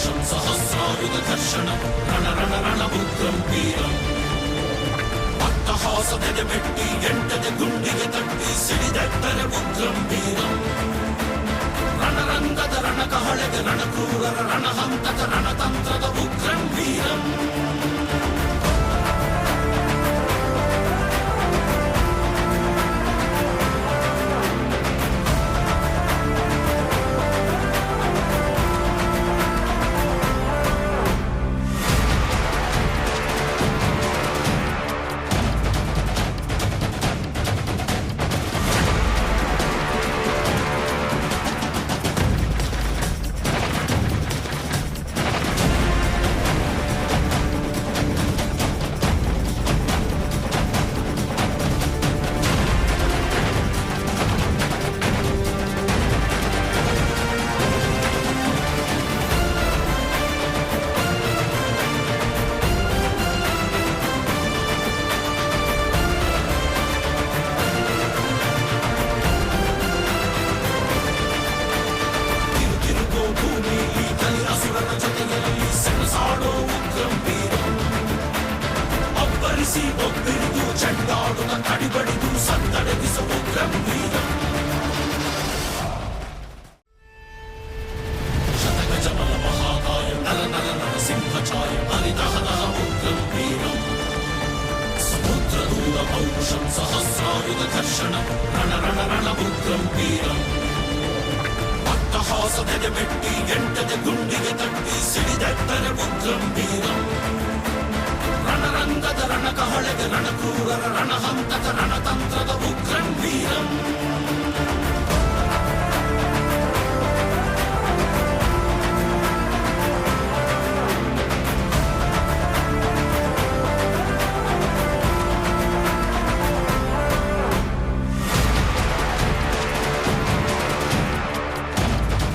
ಪೌರುಷಂ ಸಹಸ್ರಾಯುಧ ಘರ್ಷಣಂ ರಣ ರಣ ರಣಭುಗ್ರಂ ವೀರಂ ಅಟ್ಟಹಾಸದೆದೆ ಬೆಟ್ಟಿ ಎಂಟದೆ ಗುಂಡಿಗೆ ತಟ್ಟಿ ಸಿಡಿದೆತ್ತರೆ ಉಗ್ರಂ ವೀರಂ ರಣರಂಗದ ರಣಕಹಳೆಗೆ ರಣಕ್ರೂರರ ರಣಹಂತಕ ರಣತಂತ್ರದ ಉಗ್ರಂ ವೀರಂ ಒಬ್ಬಿರಿದು ಚೆಂಡಾಡುತ್ತ ಕಡಿಬಡಿದು ಸತ್ತಡೆದಿಸ ಉಗ್ರಂ ವೀರಂ ಶತಗಜಬಲ ಮಹಾಕಾಯ ನರ ನರ ನರಸಿಂಹಚಾಯ ಹರಿದಹನಃ ಉಗ್ರಂ ವೀರಂ ಸಮುದ್ರದೂರ ಪೌರುಷಂ ಸಹಸ್ರಾಯುಧ ಘರ್ಷಣಂ ರಣ ರಣ ರಣಭುಗ್ರಂ ವೀರಂ ಅಟ್ಟಹಾಸದೆದೆ ಬೆಟ್ಟಿ ಎಂಟದೆ ಗುಂಡಿಗೆ ತಟ್ಟಿ ಸಿಡಿದೆತ್ತರೆ ಉಗ್ರಂ ವೀರಂ ರಣರಂಗದ ರಣಕಹಳೆಗೆ ರಣಕ್ರೂರರ ರಣಹಂತಕ ರಣತಂತ್ರದ ಉಗ್ರಂ ವೀರಂ